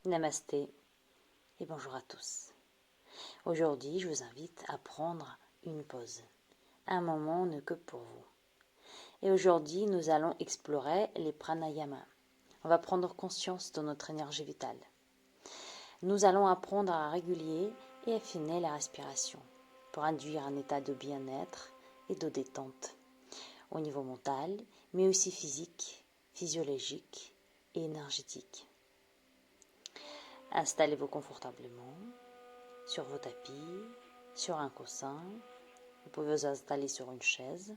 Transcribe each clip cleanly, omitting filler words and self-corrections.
Namasté et bonjour à tous. Aujourd'hui, je vous invite à prendre une pause. Un moment ne que pour vous. Et aujourd'hui, nous allons explorer les pranayamas. On va prendre conscience de notre énergie vitale. Nous allons apprendre à réguler et affiner la respiration pour induire un état de bien-être et de détente au niveau mental, mais aussi physique, physiologique et énergétique. Installez-vous confortablement sur vos tapis, sur un coussin. Vous pouvez vous installer sur une chaise.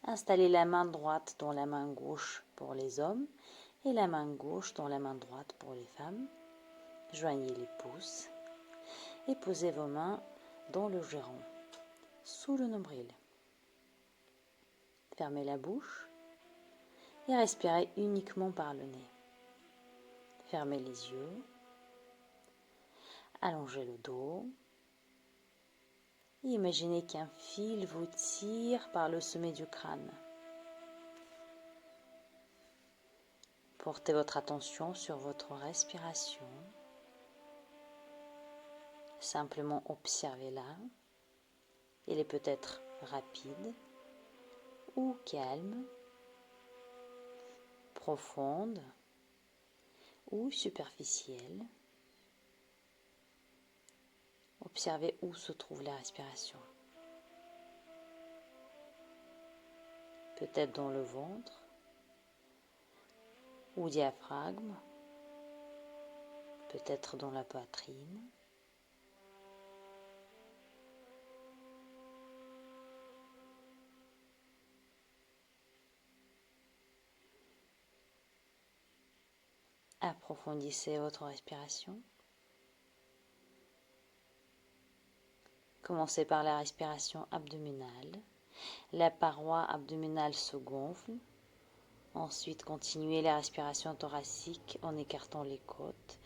Installez la main droite dans la main gauche pour les hommes et la main gauche dans la main droite pour les femmes. Joignez les pouces et posez vos mains dans le giron, sous le nombril. Fermez la bouche et respirez uniquement par le nez. Fermez les yeux. Allongez le dos. Et imaginez qu'un fil vous tire par le sommet du crâne. Portez votre attention sur votre respiration. Simplement observez-la. Elle est peut-être rapide ou calme, profonde ou superficielle. Observez où se trouve la respiration. Peut-être dans le ventre ou diaphragme, peut-être dans la poitrine. Approfondissez votre respiration. Commencez par la respiration abdominale. La paroi abdominale se gonfle. Ensuite, continuez la respiration thoracique en écartant les côtes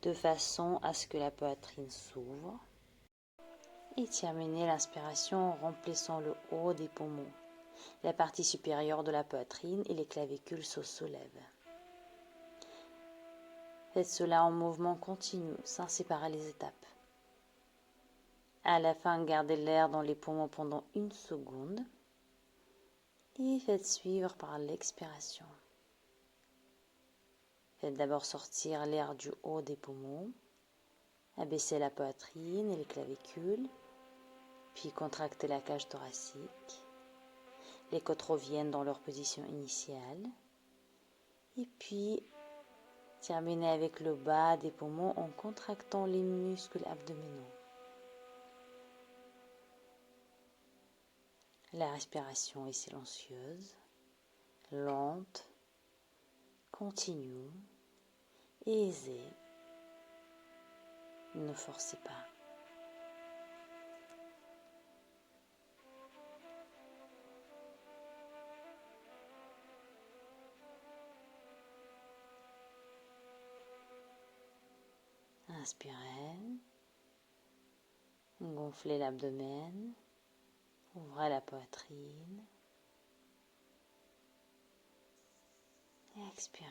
de façon à ce que la poitrine s'ouvre. Et terminez l'inspiration en remplissant le haut des poumons. La partie supérieure de la poitrine et les clavicules se soulèvent. Faites cela en mouvement continu, sans séparer les étapes. À la fin, gardez l'air dans les poumons pendant 1 seconde et faites suivre par l'expiration. Faites d'abord sortir l'air du haut des poumons, abaissez la poitrine et les clavicules, puis contractez la cage thoracique. Les côtes reviennent dans leur position initiale et puis terminez avec le bas des poumons en contractant les muscles abdominaux. La respiration est silencieuse, lente, continue, aisée. Ne forcez pas. Inspirez, gonflez l'abdomen, ouvrez la poitrine, expirez.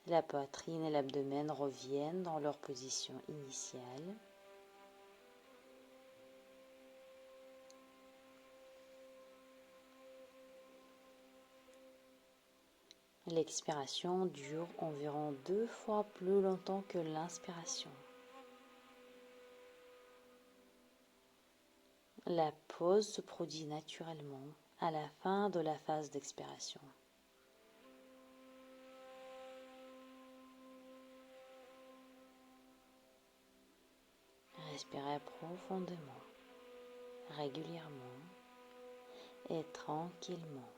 La poitrine et l'abdomen reviennent dans leur position initiale. L'expiration dure environ 2 fois plus longtemps que l'inspiration. La pause se produit naturellement à la fin de la phase d'expiration. Respirez profondément, régulièrement et tranquillement.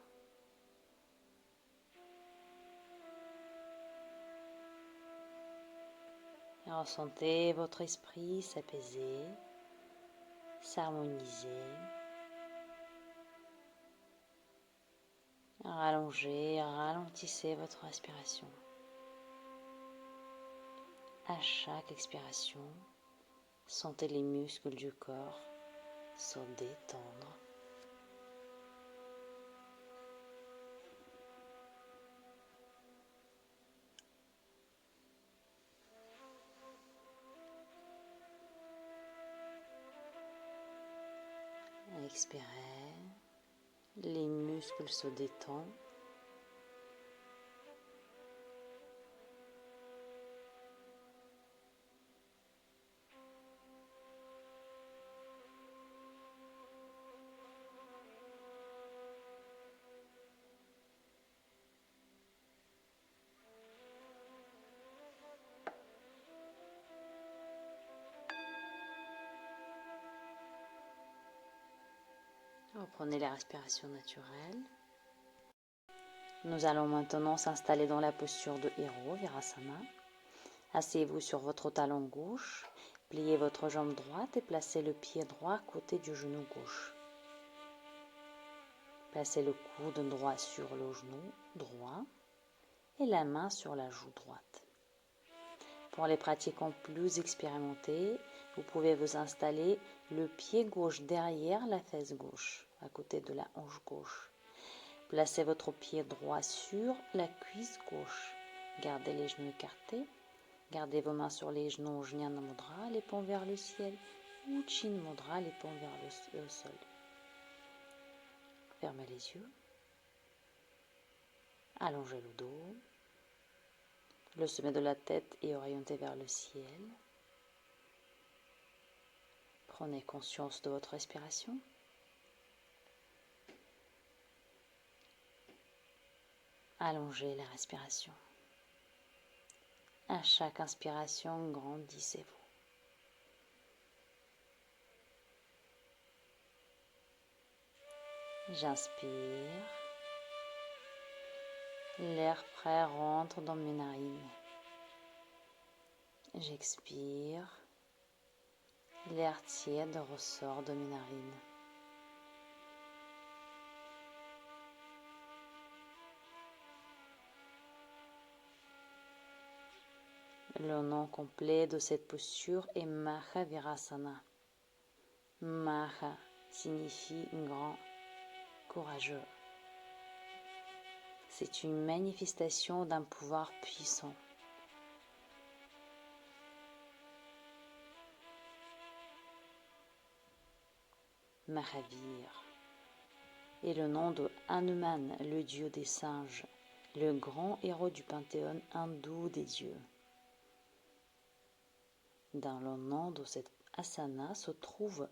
Et ressentez votre esprit s'apaiser, s'harmoniser. Rallongez, ralentissez votre respiration. À chaque expiration, sentez les muscles du corps se détendre. Expirez. Les muscles se détendent. Reprenez la respiration naturelle. Nous allons maintenant s'installer dans la posture de héros, Virasana. Asseyez-vous sur votre talon gauche, pliez votre jambe droite et placez le pied droit à côté du genou gauche. Placez le coude droit sur le genou droit et la main sur la joue droite. Pour les pratiquants plus expérimentés, vous pouvez vous installer le pied gauche derrière la fesse gauche, à côté de la hanche gauche. Placez votre pied droit sur la cuisse gauche. Gardez les genoux écartés. Gardez vos mains sur les genoux, Jnana Mudra, les paumes vers le ciel, ou Chin Mudra, les paumes vers le sol. Fermez les yeux. Allongez le dos. Le sommet de la tête est orienté vers le ciel. Prenez conscience de votre respiration. Allongez la respiration. À chaque inspiration, grandissez-vous. J'inspire. L'air frais rentre dans mes narines. J'expire. L'air tiède ressort de mes narines. Le nom complet de cette posture est Mahavirasana. Maha signifie grand, courageux. C'est une manifestation d'un pouvoir puissant. Mahavir est le nom de Hanuman, le dieu des singes, le grand héros du panthéon hindou des dieux. Dans le nom de cette asana se trouve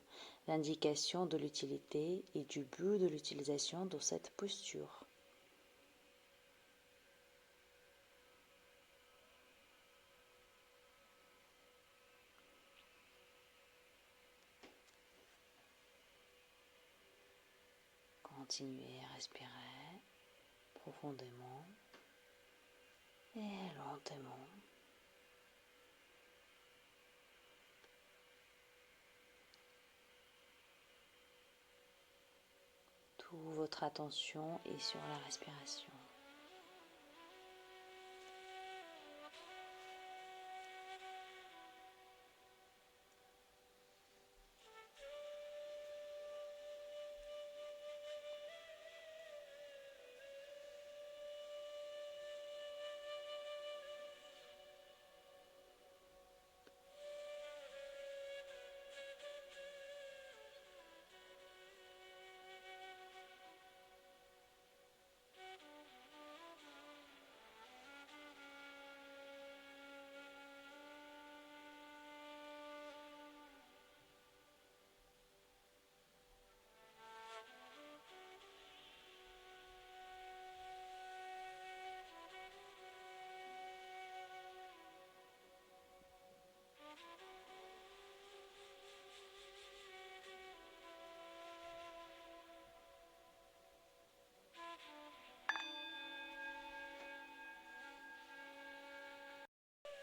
l'indication de l'utilité et du but de l'utilisation de cette posture. Continuez à respirer profondément et lentement. Toute votre attention est sur la respiration.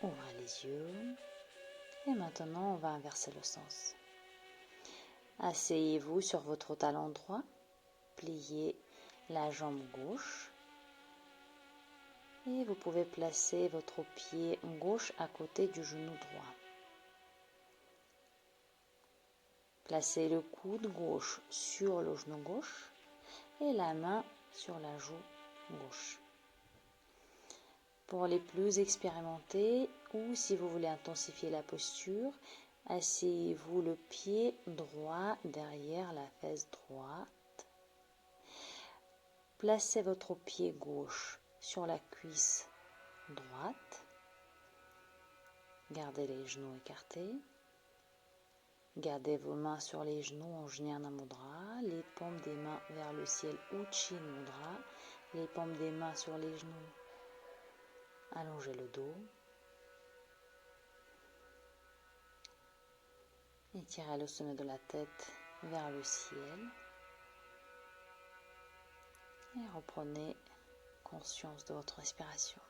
Ouvrez les yeux et maintenant on va inverser le sens. Asseyez-vous sur votre talon droit, pliez la jambe gauche et vous pouvez placer votre pied gauche à côté du genou droit. Placez le coude gauche sur le genou gauche et la main sur la joue gauche. Pour les plus expérimentés ou si vous voulez intensifier la posture, Asseyez-vous le pied droit derrière la fesse droite. Placez votre pied gauche sur la cuisse droite. Gardez les genoux écartés. Gardez vos mains sur les genoux en Jnana Mudra, les paumes des mains vers le ciel Uchin Mudra, les paumes des mains sur les genoux. Allongez le dos. Étirez le sommet de la tête vers le ciel. Et reprenez conscience de votre respiration.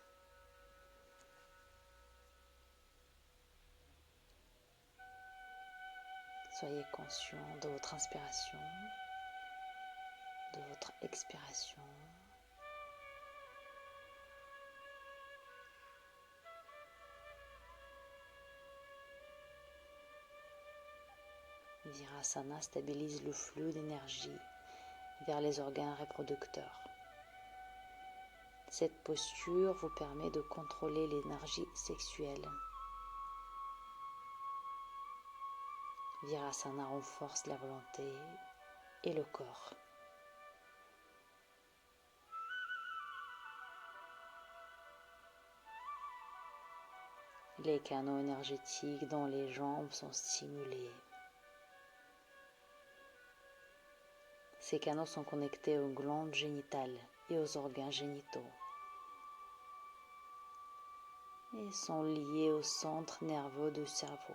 Soyez conscient de votre inspiration, de votre expiration. Virasana stabilise le flux d'énergie vers les organes reproducteurs. Cette posture vous permet de contrôler l'énergie sexuelle. Virasana renforce la volonté et le corps. Les canaux énergétiques dans les jambes sont stimulés. Ces canaux sont connectés aux glandes génitales et aux organes génitaux et sont liés au centre nerveux du cerveau.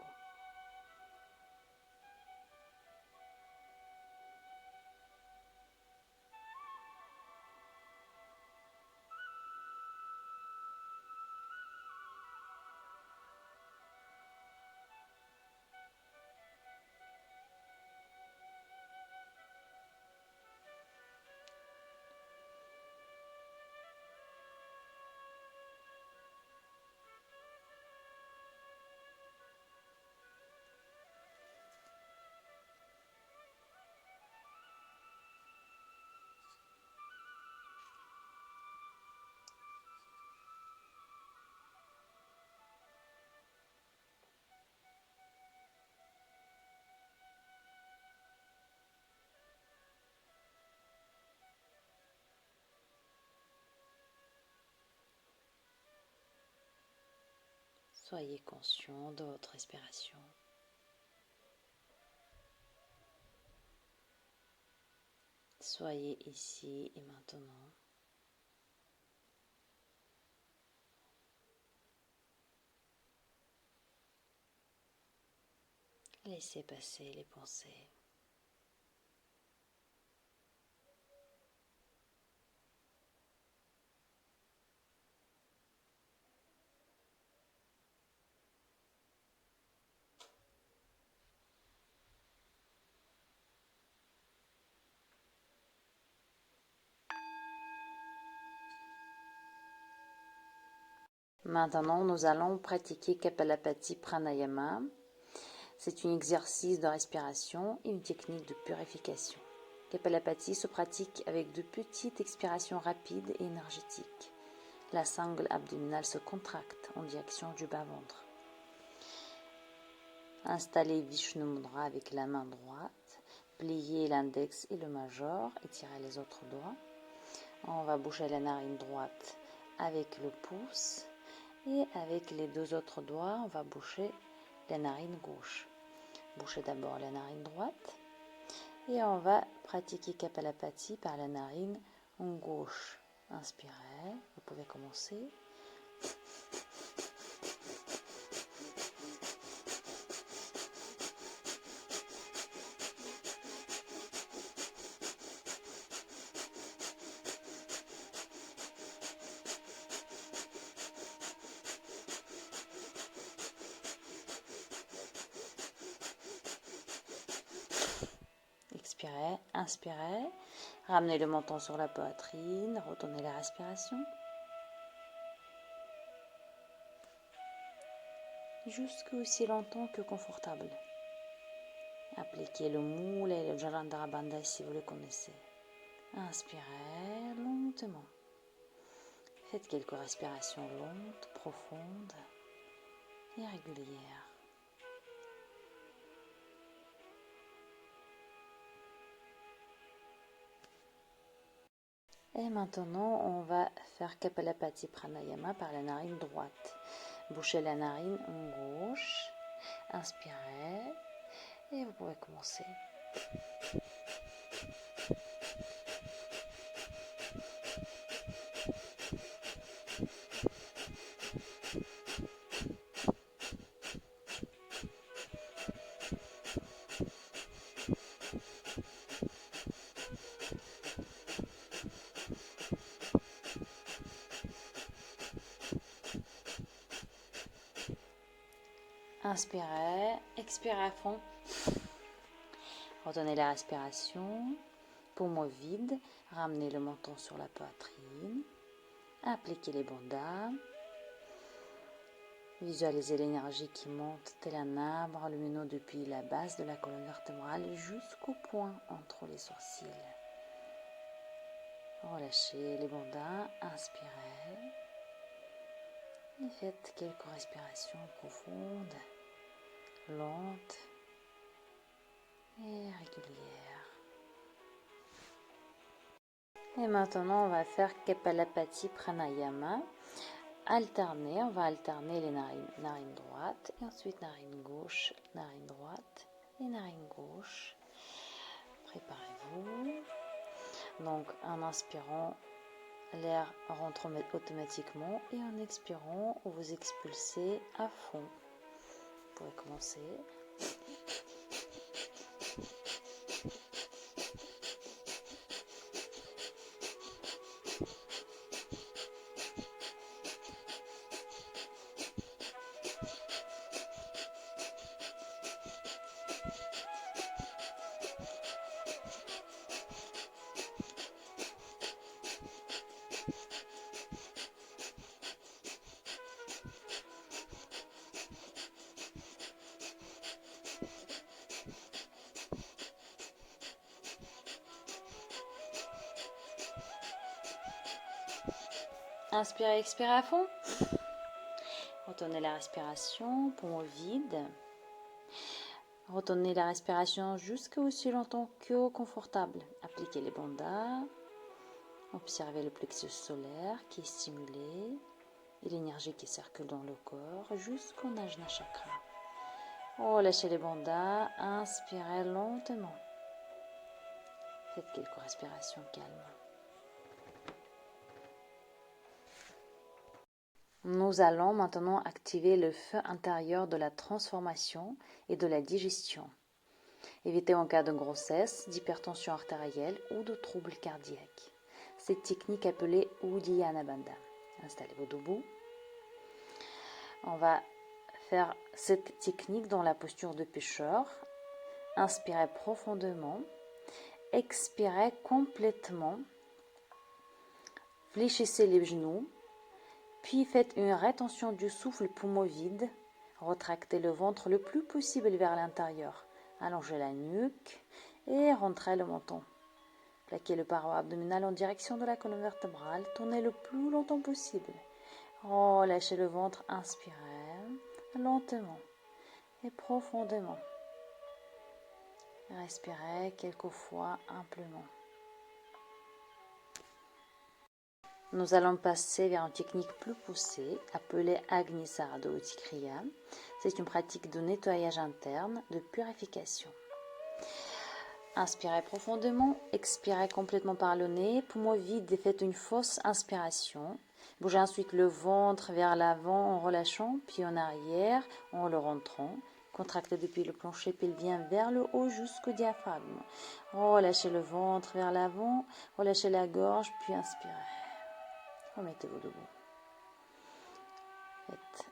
Soyez conscient de votre respiration. Soyez ici et maintenant. Laissez passer les pensées. Maintenant, nous allons pratiquer Kapalabhati Pranayama. C'est un exercice de respiration et une technique de purification. Kapalabhati se pratique avec de petites expirations rapides et énergétiques. La sangle abdominale se contracte en direction du bas-ventre. Installez Vishnu Mudra avec la main droite. Pliez l'index et le majeur. Étirez les autres doigts. On va boucher la narine droite avec le pouce. Et avec les deux autres doigts, on va boucher la narine gauche. Bouchez d'abord la narine droite. Et on va pratiquer Kapalabhati par la narine gauche. Inspirez, vous pouvez commencer. Expirez, inspirez, ramenez le menton sur la poitrine, retenez la respiration. Jusque aussi longtemps que confortable. Appliquez le moule et le Jalandhara Bandha si vous le connaissez. Inspirez lentement. Faites quelques respirations lentes, profondes et régulières. Et maintenant, on va faire Kapalabhati Pranayama par la narine droite. Bouchez la narine en gauche, inspirez et vous pouvez commencer. Inspirez, expirez à fond. Retenez la respiration. Poumon vide, ramenez le menton sur la poitrine. Appliquez les bandhas. Visualisez l'énergie qui monte tel un arbre lumineux depuis la base de la colonne vertébrale jusqu'au point entre les sourcils. Relâchez les bandhas, inspirez. Et faites quelques respirations profondes, lentes et régulières. Et maintenant, on va faire Kapalabhati Pranayama. On va alterner les narines droite et ensuite narine gauche, narine droite et narine gauche. Préparez-vous. Donc, en inspirant, l'air rentre automatiquement et en expirant, vous expulsez à fond. Vous pouvez commencer. Inspirez, expirez à fond. Retenez la respiration, poumon vide. Retenez la respiration jusqu'à aussi longtemps que confortable. Appliquez les bandhas. Observez le plexus solaire qui est stimulé et l'énergie qui circule dans le corps jusqu'au Ajna chakra. Relâchez les bandhas. Inspirez lentement. Faites quelques respirations calmes. Nous allons maintenant activer le feu intérieur de la transformation et de la digestion. Évitez en cas de grossesse, d'hypertension artérielle ou de troubles cardiaques. Cette technique appelée Uddiyana Bandha. Installez-vous debout. On va faire cette technique dans la posture de pêcheur. Inspirez profondément. Expirez complètement. Fléchissez les genoux. Puis faites une rétention du souffle poumon vide. Retractez le ventre le plus possible vers l'intérieur. Allongez la nuque et rentrez le menton. Plaquez le paroi abdominal en direction de la colonne vertébrale. Tournez le plus longtemps possible. Relâchez le ventre. Inspirez lentement et profondément. Respirez quelques fois amplement. Nous allons passer vers une technique plus poussée, appelée Agni Saradhavati Kriya. C'est une pratique de nettoyage interne, de purification. Inspirez profondément, expirez complètement par le nez, poumon vide et faites une fausse inspiration. Bougez ensuite le ventre vers l'avant en relâchant, puis en arrière en le rentrant. Contractez depuis le plancher pelvien vers le haut jusqu'au diaphragme. Relâchez le ventre vers l'avant, relâchez la gorge, puis inspirez. Remettez-vous debout. Faites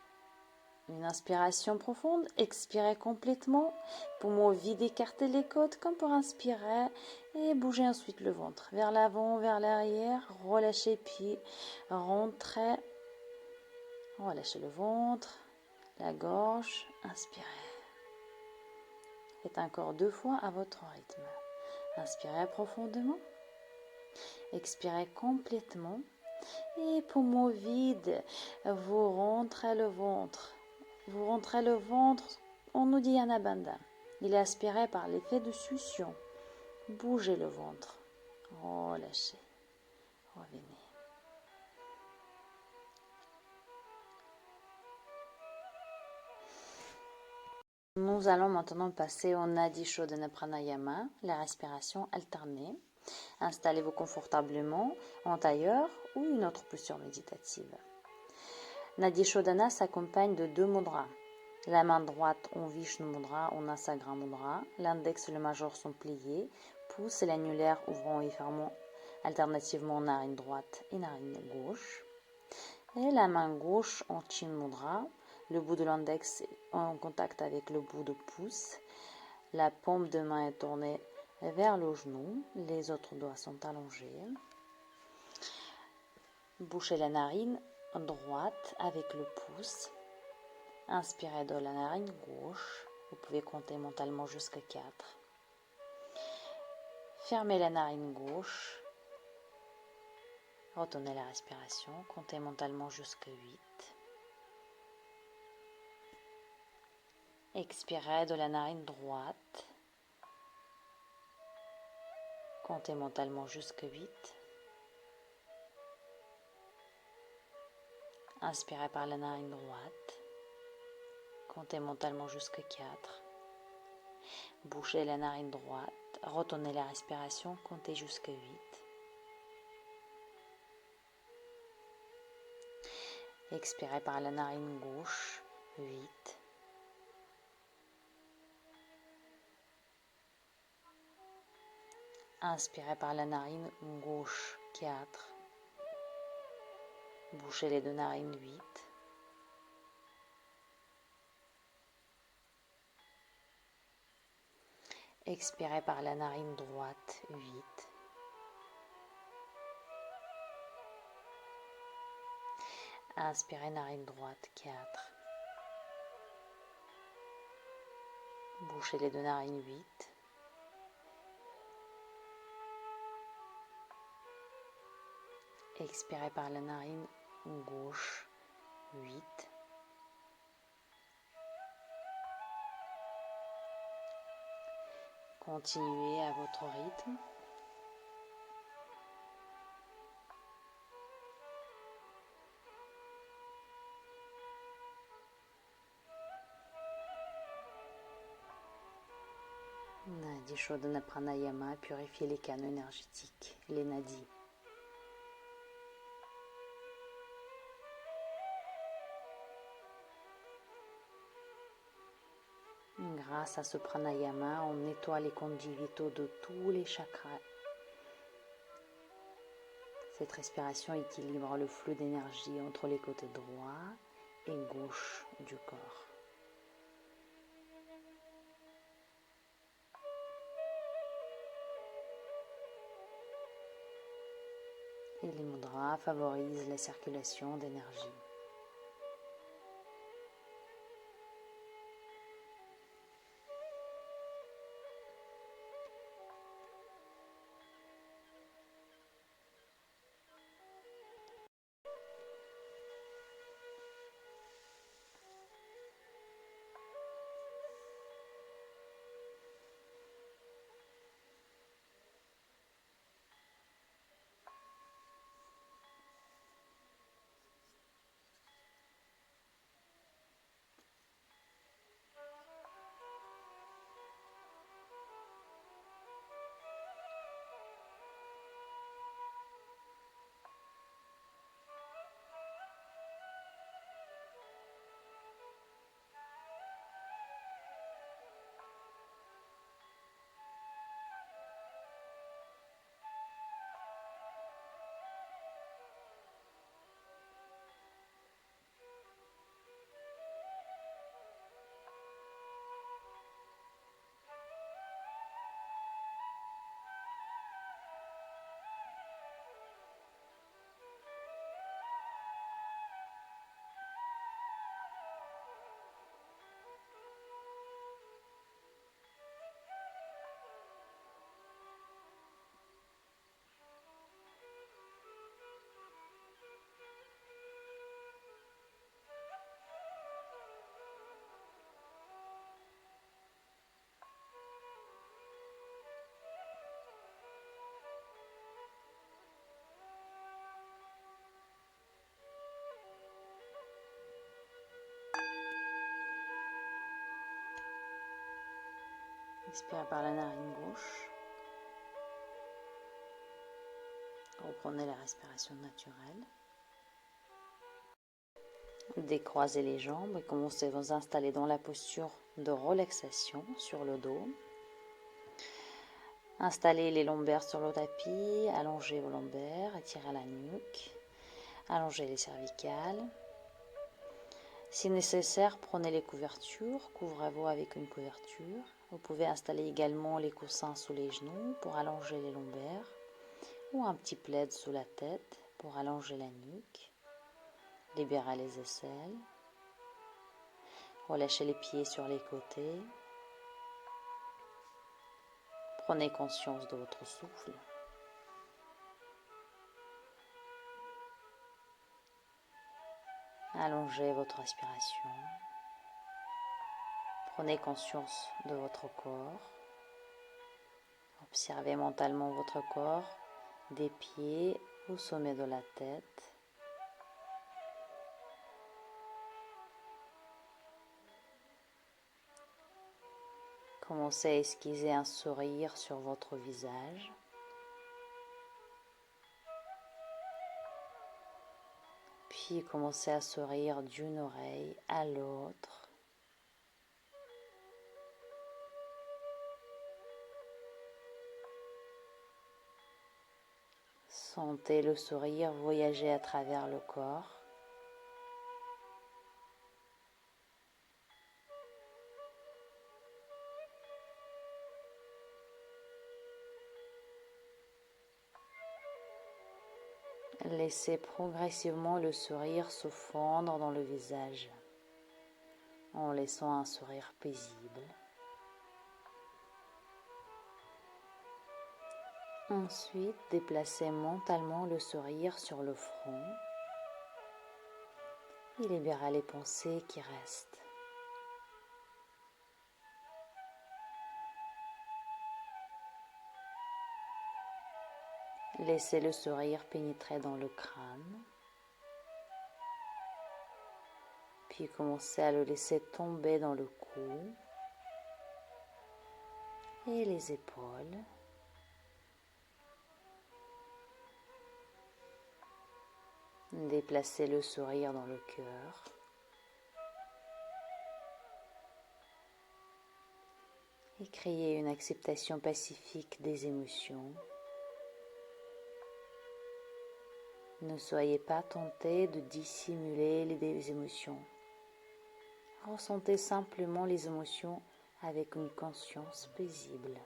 une inspiration profonde. Expirez complètement. Poumons vides, écartez les côtes comme pour inspirer. Et bougez ensuite le ventre vers l'avant, vers l'arrière. Relâchez puis rentrez. Relâchez le ventre, la gorge. Inspirez. Faites encore 2 fois à votre rythme. Inspirez profondément. Expirez complètement. Et poumon vide, vous rentrez le ventre. Vous rentrez le ventre en Uddiyana Bandha. Il est aspiré par l'effet de succion. Bougez le ventre. Relâchez. Revenez. Nous allons maintenant passer au Nadi Shodhana Pranayama, la respiration alternée. Installez-vous confortablement en tailleur ou une autre posture méditative. Nadi Shodhana s'accompagne de 2 mudras. La main droite en Vishnu Mudra ou Nasagra Mudra, l'index et le majeur sont pliés, pouce et l'annulaire ouvrant et fermant alternativement narine droite et narine gauche. Et la main gauche en Chin Mudra, le bout de l'index en contact avec le bout de pouce, la paume de main est tournée vers le genou, les autres doigts sont allongés. Bouchez la narine droite avec le pouce. Inspirez de la narine gauche, vous pouvez compter mentalement jusqu'à 4. Fermez la narine gauche, retenez la respiration, comptez mentalement jusqu'à 8. Expirez de la narine droite, comptez mentalement jusqu'à 8. Inspirez par la narine droite, comptez mentalement jusqu'à 4. Bouchez la narine droite, retenez la respiration, comptez jusqu'à 8. Expirez par la narine gauche, 8. Inspirez par la narine gauche, 4. Bouchez les 2 narines, 8. Expirez par la narine droite, 8. Inspirez narine droite, 4. Bouchez les 2 narines, 8. Expirez par la narine gauche, 8. Continuez à votre rythme. Nadi Shodhana Pranayama, purifier les canaux énergétiques, les nadis. Grâce à ce pranayama, on nettoie les conduits vitaux de tous les chakras. Cette respiration équilibre le flux d'énergie entre les côtés droit et gauche du corps. Et les mudras favorisent la circulation d'énergie. Expirez par la narine gauche. Reprenez la respiration naturelle. Décroisez les jambes et commencez à vous installer dans la posture de relaxation sur le dos. Installez les lombaires sur le tapis, allongez vos lombaires, étirez la nuque, allongez les cervicales. Si nécessaire, prenez les couvertures, couvrez-vous avec une couverture. Vous pouvez installer également les coussins sous les genoux pour allonger les lombaires ou un petit plaid sous la tête pour allonger la nuque. Libérez les aisselles. Relâchez les pieds sur les côtés. Prenez conscience de votre souffle. Allongez votre respiration. Prenez conscience de votre corps. Observez mentalement votre corps, des pieds au sommet de la tête. Commencez à esquisser un sourire sur votre visage. Puis commencez à sourire d'une oreille à l'autre. Sentez le sourire voyager à travers le corps. Laissez progressivement le sourire se fondre dans le visage, en laissant un sourire paisible. Ensuite, déplacez mentalement le sourire sur le front et libérez les pensées qui restent. Laissez le sourire pénétrer dans le crâne, puis commencez à le laisser tomber dans le cou et les épaules. Déplacez le sourire dans le cœur. Et créez une acceptation pacifique des émotions. Ne soyez pas tenté de dissimuler les émotions. Ressentez simplement les émotions avec une conscience paisible.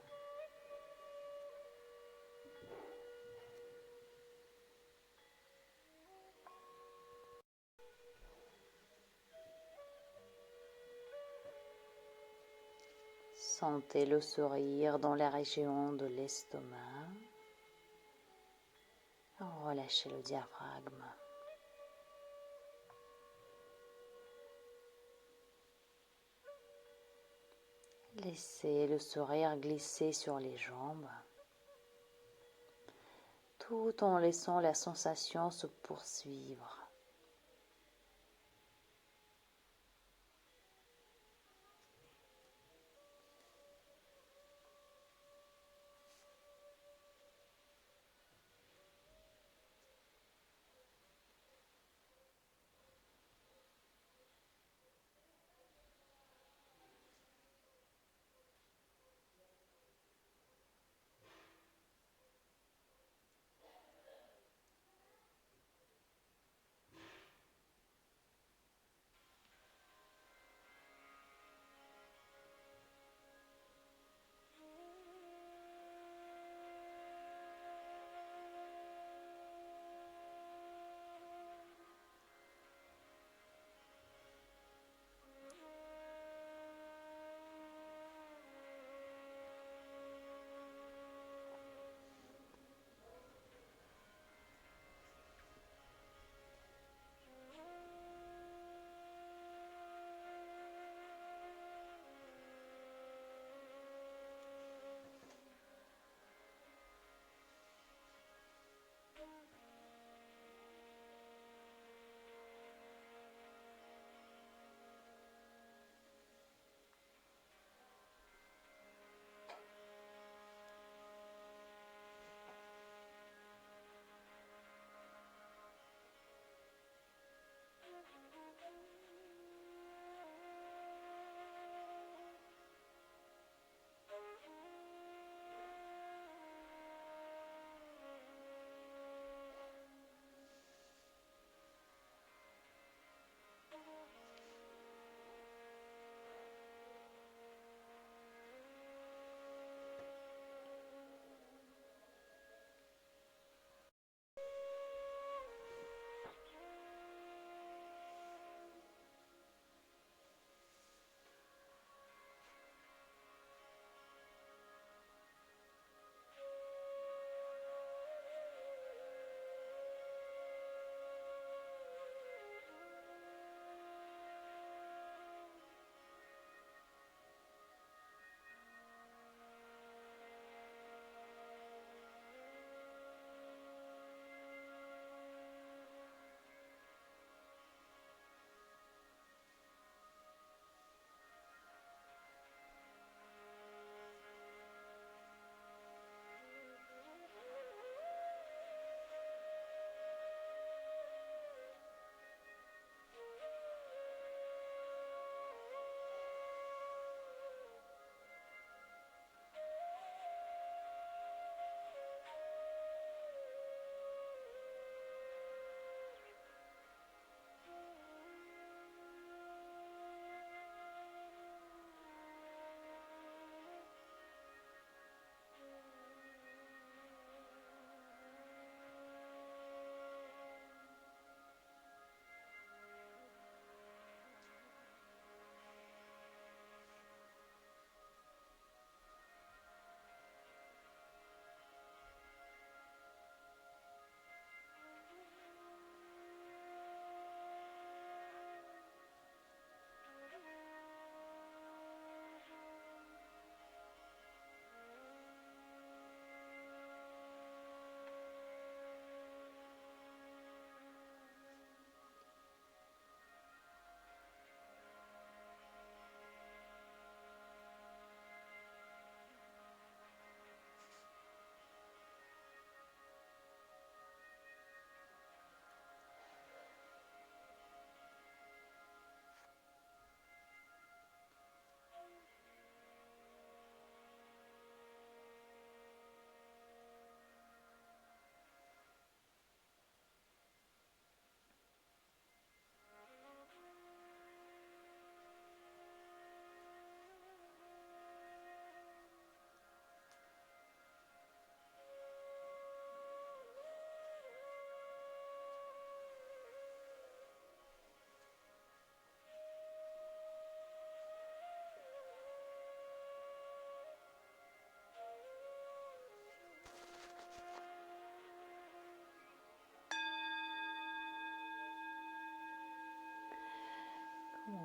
Sentez le sourire dans la région de l'estomac. Relâchez le diaphragme. Laissez le sourire glisser sur les jambes, tout en laissant la sensation se poursuivre.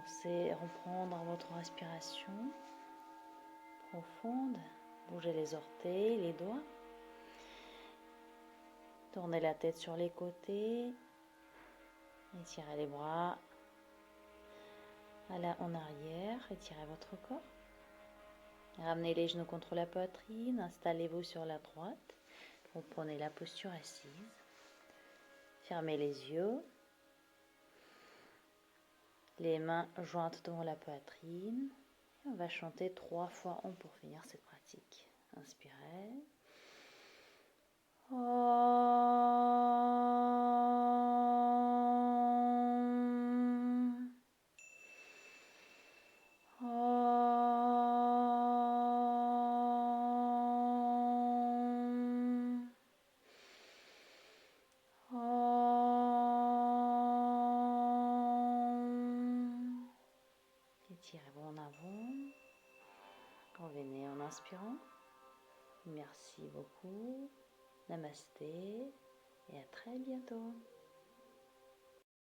Pensez reprendre votre respiration profonde. Bougez les orteils, les doigts. Tournez la tête sur les côtés. Étirez les bras en arrière. Étirez votre corps. Ramenez les genoux contre la poitrine. Installez-vous sur la droite. Reprenez la posture assise. Fermez les yeux. Les mains jointes devant la poitrine. Et on va chanter 3 fois en pour finir cette pratique. Inspirez. Étirez-vous en avant. Revenez en inspirant. Merci beaucoup. Namasté et à très bientôt.